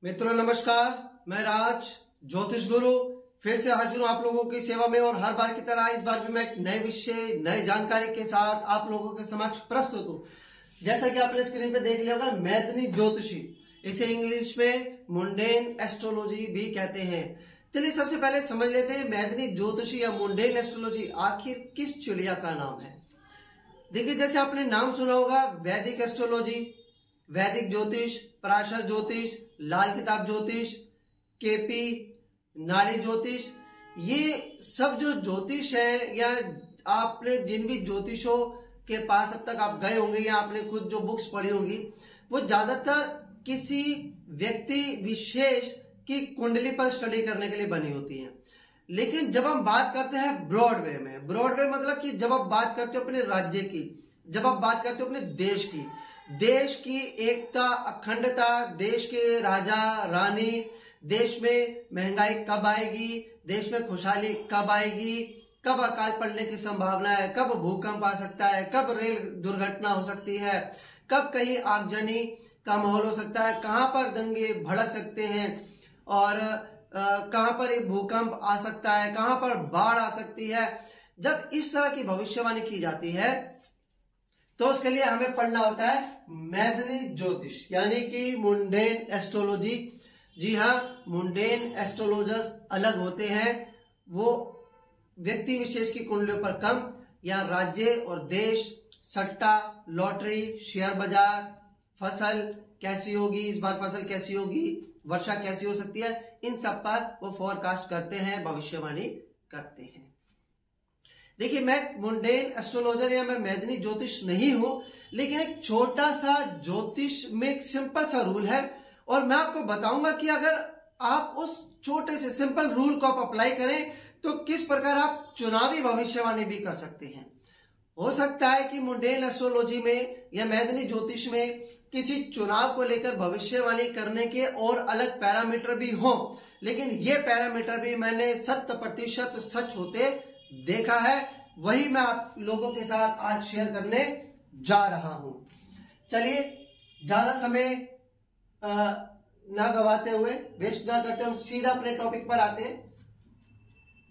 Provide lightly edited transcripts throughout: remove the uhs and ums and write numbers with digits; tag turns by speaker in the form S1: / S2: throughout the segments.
S1: मित्रों नमस्कार, मैं राज ज्योतिष गुरु फिर से हाजिर हूं आप लोगों की सेवा में। और हर बार की तरह इस बार भी मैं एक नए विषय नए जानकारी के साथ आप लोगों के समक्ष प्रस्तुत हूं। जैसा कि आपने स्क्रीन पे देख लिया होगा, मैदनी ज्योतिषी, इसे इंग्लिश में मुंडेन एस्ट्रोलॉजी भी कहते हैं। चलिए सबसे पहले समझ लेते हैं मैदनी ज्योतिषी या मुंडेन एस्ट्रोलॉजी आखिर किस चिड़िया का नाम है। देखिए, जैसे आपने नाम सुना होगा, वैदिक एस्ट्रोलॉजी, वैदिक ज्योतिष, पराशर ज्योतिष, लाल किताब ज्योतिष, केपी, नाड़ी ज्योतिष, ये सब जो ज्योतिष है, या आपने जिन भी ज्योतिषों के पास अब तक आप गए होंगे या आपने खुद जो बुक्स पढ़ी होंगी, वो ज्यादातर किसी व्यक्ति विशेष की कुंडली पर स्टडी करने के लिए बनी होती हैं। लेकिन जब हम बात करते हैं ब्रॉड वे में, ब्रॉड वे मतलब कि जब आप बात करते हो अपने राज्य की, जब आप बात करते हो अपने देश की एकता, अखंडता, देश के राजा रानी, देश में महंगाई कब आएगी, देश में खुशहाली कब आएगी, कब अकाल पड़ने की संभावना है, कब भूकंप आ सकता है, कब रेल दुर्घटना हो सकती है, कब कहीं आगजनी का माहौल हो सकता है, कहां पर दंगे भड़क सकते हैं, और कहां पर एक भूकंप आ सकता है, कहां पर बाढ़ आ सकती है। जब इस तरह की भविष्यवाणी की जाती है तो उसके लिए हमें पढ़ना होता है मैदनी ज्योतिष, यानी कि मुंडेन एस्ट्रोलॉजी। जी हाँ, मुंडेन एस्ट्रोलॉजर्स अलग होते हैं। वो व्यक्ति विशेष की कुंडलियों पर कम, या राज्य और देश, सट्टा, लॉटरी, शेयर बाजार, फसल कैसी होगी, इस बार फसल कैसी होगी, वर्षा कैसी हो सकती है, इन सब पर वो फोरकास्ट करते हैं, भविष्यवाणी करते हैं। देखिए, मैं मुंडेन एस्ट्रोलॉजर या मैं मैदनी ज्योतिष नहीं हूं, लेकिन एक छोटा सा ज्योतिष में एक सिंपल सा रूल है, और मैं आपको बताऊंगा कि अगर आप उस छोटे से सिंपल रूल को आप अप्लाई करें तो किस प्रकार आप चुनावी भविष्यवाणी भी कर सकते हैं। हो सकता है कि मुंडेन एस्ट्रोलॉजी में या मैदनी ज्योतिष में किसी चुनाव को लेकर भविष्यवाणी करने के और अलग पैरामीटर भी हों, लेकिन ये पैरामीटर भी मैंने 100% सच होते देखा है। वही मैं आप लोगों के साथ आज शेयर करने जा रहा हूं। चलिए, ज्यादा समय ना गवाते हुए, वेस्ट ना करते, हम सीधा अपने टॉपिक पर आते हैं।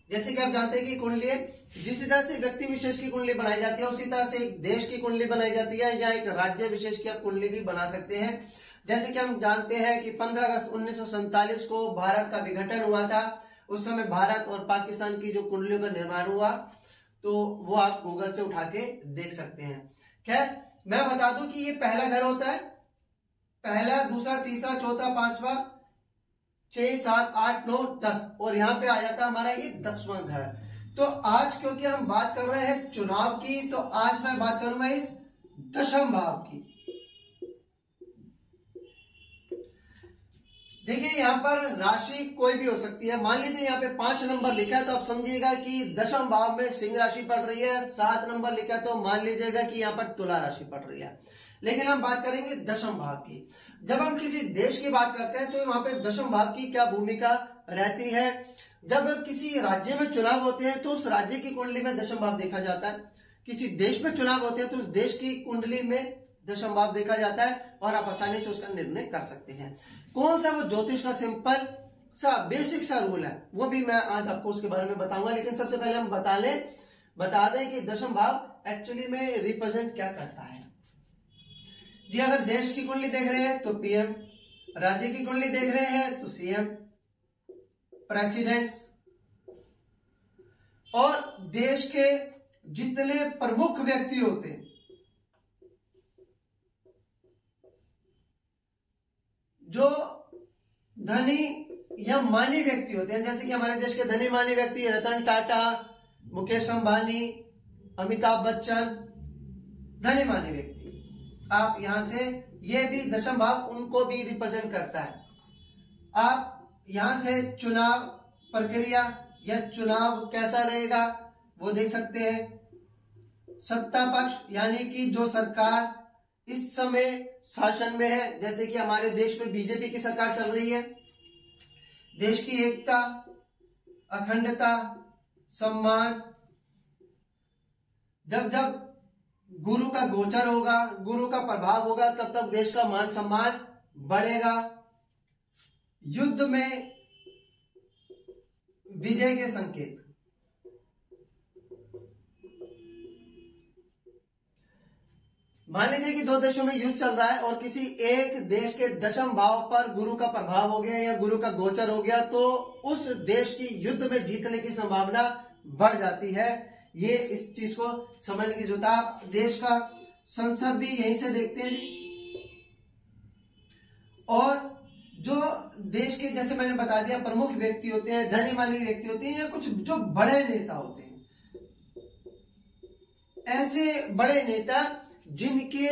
S1: जैसे कि आप जानते हैं कि कुंडली, जिस तरह से व्यक्ति विशेष की कुंडली बनाई जाती है, उसी तरह से एक देश की कुंडली बनाई जाती है, या एक राज्य विशेष की आप कुंडली भी बना सकते हैं। जैसे कि हम जानते हैं कि 15 अगस्त 1947 को भारत का विघटन हुआ था। उस समय भारत और पाकिस्तान की जो कुंडलियों का निर्माण हुआ, तो वो आप गूगल से उठा के देख सकते हैं। खैर, मैं बता दूं कि ये पहला घर होता है, पहला, दूसरा, तीसरा, चौथा, पांचवा, 6, 7, 8, 9, 10, और यहां पे आ जाता है हमारा ये 10वां घर। तो आज क्योंकि हम बात कर रहे हैं चुनाव की, तो आज मैं बात करूंगा इस 10वें भाव की। देखिए, यहाँ पर राशि कोई भी हो सकती है। मान लीजिए यहाँ पे 5 नंबर लिखा है, तो आप समझिएगा कि 10वें भाव में सिंह राशि पड़ रही है। 7 नंबर लिखा है तो मान लीजिएगा कि यहाँ पर तुला राशि पड़ रही है। लेकिन हम बात करेंगे 10वें भाव की। जब हम किसी देश की बात करते हैं तो वहां पे 10वें भाव की क्या भूमिका रहती है। जब किसी राज्य में चुनाव होते हैं तो उस राज्य की कुंडली में 10वां भाव देखा जाता है। किसी देश में चुनाव होते हैं तो उस देश की कुंडली में 10वां भाव देखा जाता है, और आप आसानी से उसका निर्णय कर सकते हैं। कौन सा वो ज्योतिष का सिंपल सा बेसिक सा रूल है, वो भी मैं आज आपको उसके बारे में बताऊंगा। लेकिन सबसे पहले हम बता दें कि 10वां भाव एक्चुअली में रिप्रेजेंट क्या करता है। जी, अगर देश की कुंडली देख रहे हैं तो पीएम, राज्य की कुंडली देख रहे हैं तो सीएम, प्रेसिडेंट, और देश के जितने प्रमुख व्यक्ति होते हैं, जो धनी या मानी व्यक्ति होते हैं, जैसे कि हमारे देश के धनी मानी व्यक्ति रतन टाटा, मुकेश अंबानी, अमिताभ बच्चन, धनी मानी व्यक्ति, आप यहां से, ये भी 10वां भाव उनको भी रिप्रेजेंट करता है। आप यहां से चुनाव प्रक्रिया या चुनाव कैसा रहेगा वो देख सकते हैं। सत्ता पक्ष, यानी कि जो सरकार इस समय शासन में है, जैसे कि हमारे देश में बीजेपी की सरकार चल रही है। देश की एकता, अखंडता, सम्मान, जब जब गुरु का गोचर होगा, गुरु का प्रभाव होगा, तब तक देश का मान सम्मान बढ़ेगा। युद्ध में विजय के संकेत। मान लीजिए कि दो देशों में युद्ध चल रहा है और किसी एक देश के दशम भाव पर गुरु का प्रभाव हो गया या गुरु का गोचर हो गया, तो उस देश की युद्ध में जीतने की संभावना बढ़ जाती है। ये इस चीज को समझने की जरूरत है। आप देश का संसद भी यहीं से देखते हैं। और जो देश के, जैसे मैंने बता दिया, प्रमुख व्यक्ति होते हैं, धनी मानी व्यक्ति होते हैं, या कुछ जो बड़े नेता होते हैं, ऐसे बड़े नेता जिनके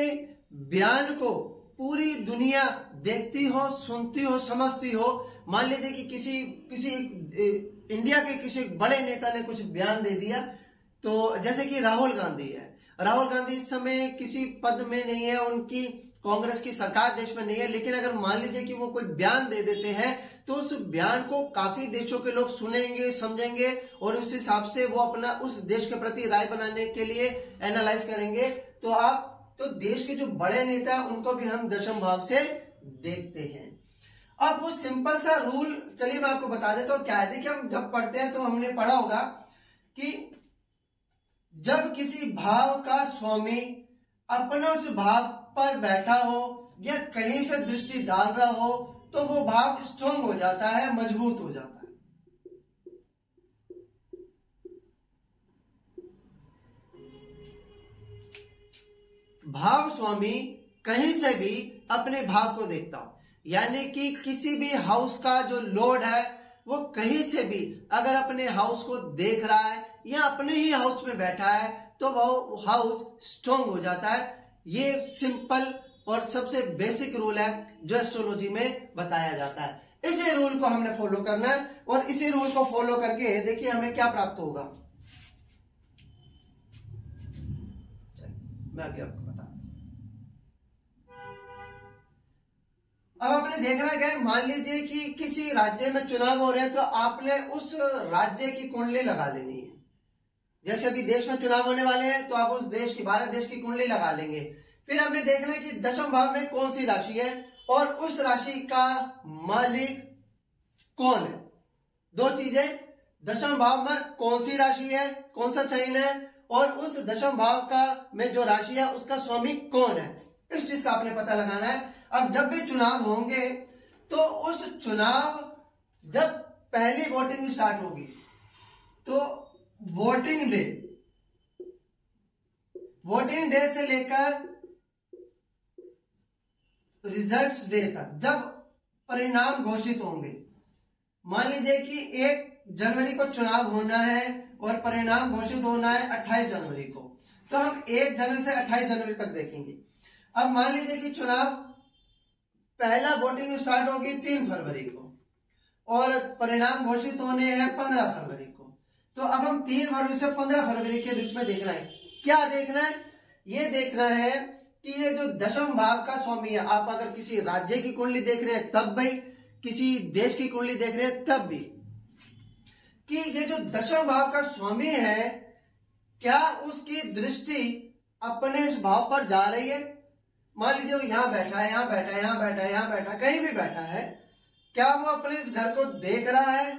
S1: बयान को पूरी दुनिया देखती हो, सुनती हो, समझती हो। मान लीजिए कि किसी इंडिया के किसी बड़े नेता ने कुछ बयान दे दिया, तो जैसे कि राहुल गांधी है। राहुल गांधी इस समय किसी पद में नहीं है, उनकी कांग्रेस की सरकार देश में नहीं है, लेकिन अगर मान लीजिए कि वो कोई बयान दे देते हैं तो उस बयान को काफी देशों के लोग सुनेंगे, समझेंगे और उस हिसाब से वो अपना उस देश के प्रति राय बनाने के लिए एनालाइज करेंगे। तो देश के जो बड़े नेता हैं उनको भी हम दशम भाव से देखते हैं। अब वो सिंपल सा रूल, चलिए मैं आपको बता देता हूं क्या है। देखिए, हम जब पढ़ते हैं तो हमने पढ़ा होगा कि जब किसी भाव का स्वामी अपने उस भाव पर बैठा हो या कहीं से दृष्टि डाल रहा हो तो वो भाव स्ट्रांग हो जाता है, मजबूत हो जाता है। भाव स्वामी कहीं से भी अपने भाव को देखता हो, यानी कि किसी भी हाउस का जो लॉर्ड है वो कहीं से भी अगर अपने हाउस को देख रहा है या अपने ही हाउस में बैठा है तो वो हाउस स्ट्रांग हो जाता है। ये सिंपल और सबसे बेसिक रूल है जो एस्ट्रोलॉजी में बताया जाता है। इसी रूल को हमने फॉलो करना है और इसी रूल को फॉलो करके देखिए हमें क्या प्राप्त होगा। मैं अभी आपको बताता हूं। अब आपने देखना है, मान लीजिए कि किसी राज्य में चुनाव हो रहे हैं तो आपने उस राज्य की कुंडली लगा लेनी है। जैसे अभी देश में चुनाव होने वाले हैं तो आप उस देश की, भारत देश की कुंडली लगा लेंगे। फिर हमने देखना है कि दशम भाव में कौन सी राशि है और उस राशि का मालिक कौन है। दो चीजें, दशम भाव में कौन सी राशि है, कौन सा साइन है, और उस दशम भाव का में जो राशि है उसका स्वामी कौन है, इस चीज का आपने पता लगाना है। अब जब भी चुनाव होंगे तो उस चुनाव, जब पहली वोटिंग स्टार्ट होगी तो वोटिंग डे से लेकर रिजल्ट्स डे तक जब परिणाम घोषित होंगे, मान लीजिए कि 1 जनवरी को चुनाव होना है और परिणाम घोषित होना है 28 जनवरी को, तो हम 1 जनवरी से 28 जनवरी तक देखेंगे। अब मान लीजिए कि चुनाव पहला वोटिंग स्टार्ट होगी 3 फरवरी को और परिणाम घोषित होने हैं 15 फरवरी को, तो अब हम 3 फरवरी से 15 फरवरी के बीच में देखना है। क्या देखना है? ये देखना है कि ये जो दशम भाव का स्वामी है, आप अगर किसी राज्य की कुंडली देख रहे हैं तब भी, किसी देश की कुंडली देख रहे हैं तब भी, कि ये जो दशम भाव का स्वामी है क्या उसकी दृष्टि अपने इस भाव पर जा रही है। मान लीजिए वो यहां बैठा है, यहां बैठा है, यहां बैठा है, यहां बैठा है, कहीं भी बैठा है, क्या वो अपने इस घर को देख रहा है?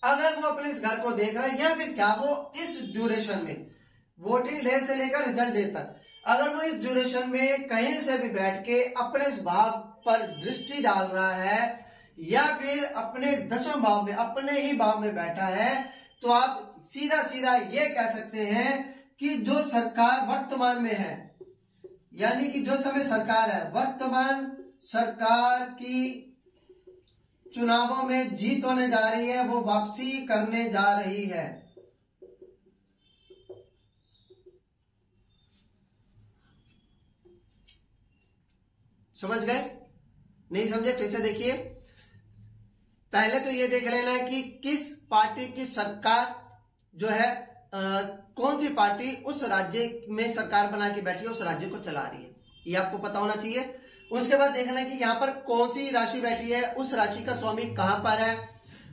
S1: अगर वो अपने इस घर को देख रहा है, या फिर क्या वो इस ड्यूरेशन में, वोटिंग डे से लेकर रिजल्ट डे तक, अगर वो इस ड्यूरेशन में कहीं से भी बैठ के अपने इस भाव पर दृष्टि डाल रहा है या फिर अपने दशम भाव में, अपने ही भाव में बैठा है, तो आप सीधा सीधा ये कह सकते हैं कि जो सरकार वर्तमान में है, यानी कि जो समय सरकार है, वर्तमान सरकार की चुनावों में जीत होने जा रही है, वो वापसी करने जा रही है। समझ गए? नहीं समझे? फिर से देखिए। पहले तो ये देख लेना है कि किस पार्टी की सरकार जो है, कौन सी पार्टी उस राज्य में सरकार बना के बैठी है, उस राज्य को चला रही है, ये आपको पता होना चाहिए। उसके बाद देखना है कि यहाँ पर कौन सी राशि बैठी है, उस राशि का स्वामी कहां पर है।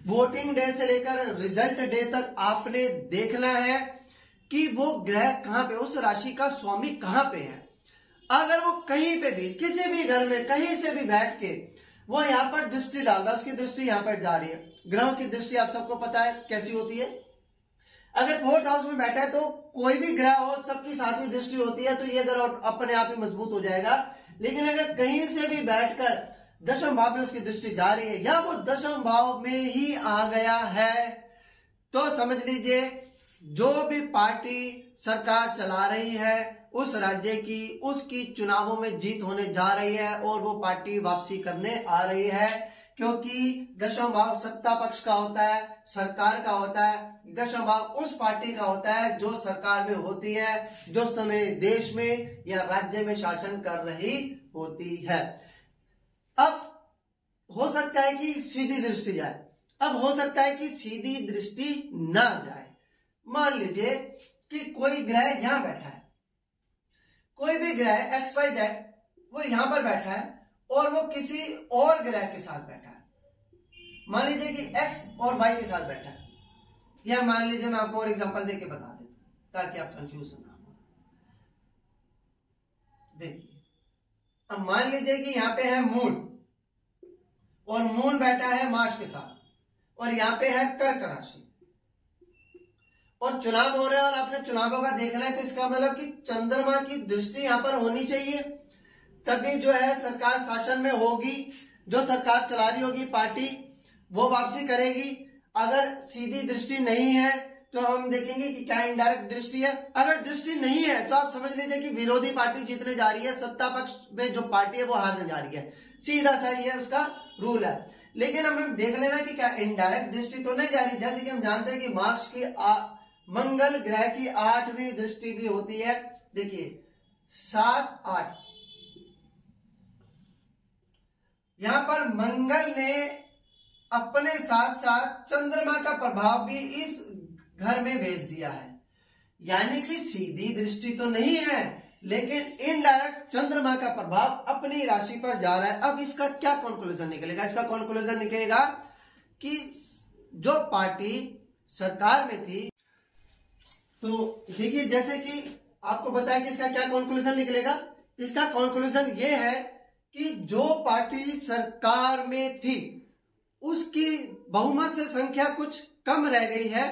S1: वोटिंग डे से लेकर रिजल्ट डे तक आपने देखना है कि वो ग्रह कहां पे, उस राशि का स्वामी कहां पे है। अगर वो कहीं पे भी, किसी भी घर में कहीं से भी बैठ के वो यहाँ पर दृष्टि डाल रहा है, उसकी दृष्टि यहाँ पर जा रही है। ग्रहों की दृष्टि आप सबको पता है कैसी होती है। अगर 4th हाउस में बैठा है तो कोई भी ग्रह हो, सबकी 7वीं दृष्टि होती है, तो ये ग्रह अपने आप ही मजबूत हो जाएगा। लेकिन अगर कहीं से भी बैठकर 10वें भाव में उसकी दृष्टि जा रही है या वो 10वें भाव में ही आ गया है, तो समझ लीजिए जो भी पार्टी सरकार चला रही है उस राज्य की, उसकी चुनावों में जीत होने जा रही है और वो पार्टी वापसी करने आ रही है। क्योंकि 10वां भाव सत्ता पक्ष का होता है, सरकार का होता है। 10वां भाव उस पार्टी का होता है जो सरकार में होती है, जो समय देश में या राज्य में शासन कर रही होती है। अब हो सकता है कि सीधी दृष्टि जाए, अब हो सकता है कि सीधी दृष्टि ना जाए। मान लीजिए कि कोई ग्रह यहां बैठा है, कोई भी ग्रह XYZ वो यहां पर बैठा है और वो किसी और ग्रह के साथ बैठा है। मान लीजिए कि X और Y के साथ बैठा है, या मान लीजिए मैं आपको और एग्जांपल देके बता देता हूं ताकि आप कंफ्यूज ना हो। देखिए, अब मान लीजिए कि यहां पे है मून और मून बैठा है मार्स के साथ, और यहां पे है कर्क राशि, और चुनाव हो रहे हैं और आपने चुनावों का देखना है, तो इसका मतलब कि चंद्रमा की दृष्टि यहां पर होनी चाहिए, तभी जो है सरकार शासन में होगी, जो सरकार चला रही होगी पार्टी वो वापसी करेगी। अगर सीधी दृष्टि नहीं है तो हम देखेंगे कि क्या इनडायरेक्ट दृष्टि है। अगर दृष्टि नहीं है तो आप समझ लीजिए कि विरोधी पार्टी जीतने जा रही है, सत्ता पक्ष में जो पार्टी है वो हारने जा रही है। सीधा सा ही है उसका रूल है। लेकिन हम देख लेना कि क्या इनडायरेक्ट दृष्टि तो नहीं जा रही। जैसे कि हम जानते हैं कि मार्स की मंगल ग्रह की 8वीं दृष्टि भी होती है। देखिए 7, 8, यहां पर मंगल ने अपने साथ साथ चंद्रमा का प्रभाव भी इस घर में भेज दिया है। यानी कि सीधी दृष्टि तो नहीं है, लेकिन इनडायरेक्ट चंद्रमा का प्रभाव अपनी राशि पर जा रहा है। अब इसका क्या कंक्लूजन निकलेगा? इसका कंक्लूजन निकलेगा कि जो पार्टी सरकार में थी, तो देखिए जैसे कि आपको बताया कि इसका क्या कंक्लूजन निकलेगा। इसका कंक्लूजन ये है कि जो पार्टी सरकार में थी उसकी बहुमत से संख्या कुछ कम रह गई है,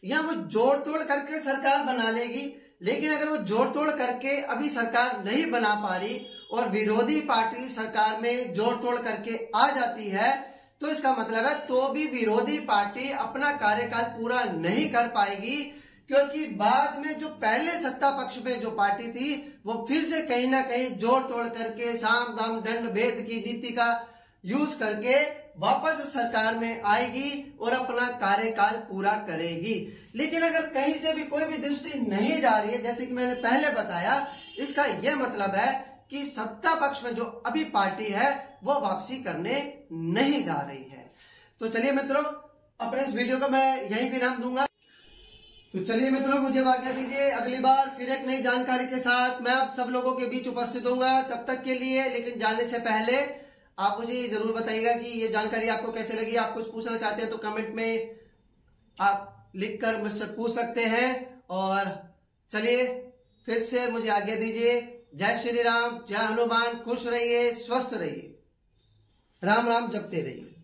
S1: या वो जोड़ तोड़ करके सरकार बना लेगी। लेकिन अगर वो जोड़ तोड़ करके अभी सरकार नहीं बना पा रही और विरोधी पार्टी सरकार में जोड़ तोड़ करके आ जाती है, तो इसका मतलब है तो भी विरोधी पार्टी अपना कार्यकाल पूरा नहीं कर पाएगी, क्योंकि बाद में जो पहले सत्ता पक्ष में जो पार्टी थी वो फिर से कहीं ना कहीं जोड़ तोड़ करके साम दाम दंड भेद की नीति का यूज करके वापस सरकार में आएगी और अपना कार्यकाल पूरा करेगी। लेकिन अगर कहीं से भी कोई भी दृष्टि नहीं जा रही है, जैसे कि मैंने पहले बताया, इसका यह मतलब है कि सत्ता पक्ष में जो अभी पार्टी है वो वापसी करने नहीं जा रही है। तो चलिए मित्रों, अपने इस वीडियो को मैं यहीं विराम दूंगा। तो चलिए मित्रों, मुझे आज्ञा दीजिए, अगली बार फिर एक नई जानकारी के साथ मैं आप सब लोगों के बीच उपस्थित होऊंगा। तब तक के लिए लेकिन जाने से पहले आप मुझे जरूर बताइएगा कि ये जानकारी आपको कैसे लगी। आप कुछ पूछना चाहते हैं तो कमेंट में आप लिखकर मुझसे पूछ सकते हैं। और चलिए फिर से मुझे आज्ञा दीजिए। जय श्री राम, जय हनुमान, खुश रहिए, स्वस्थ रहिए, राम राम जपते रहिए।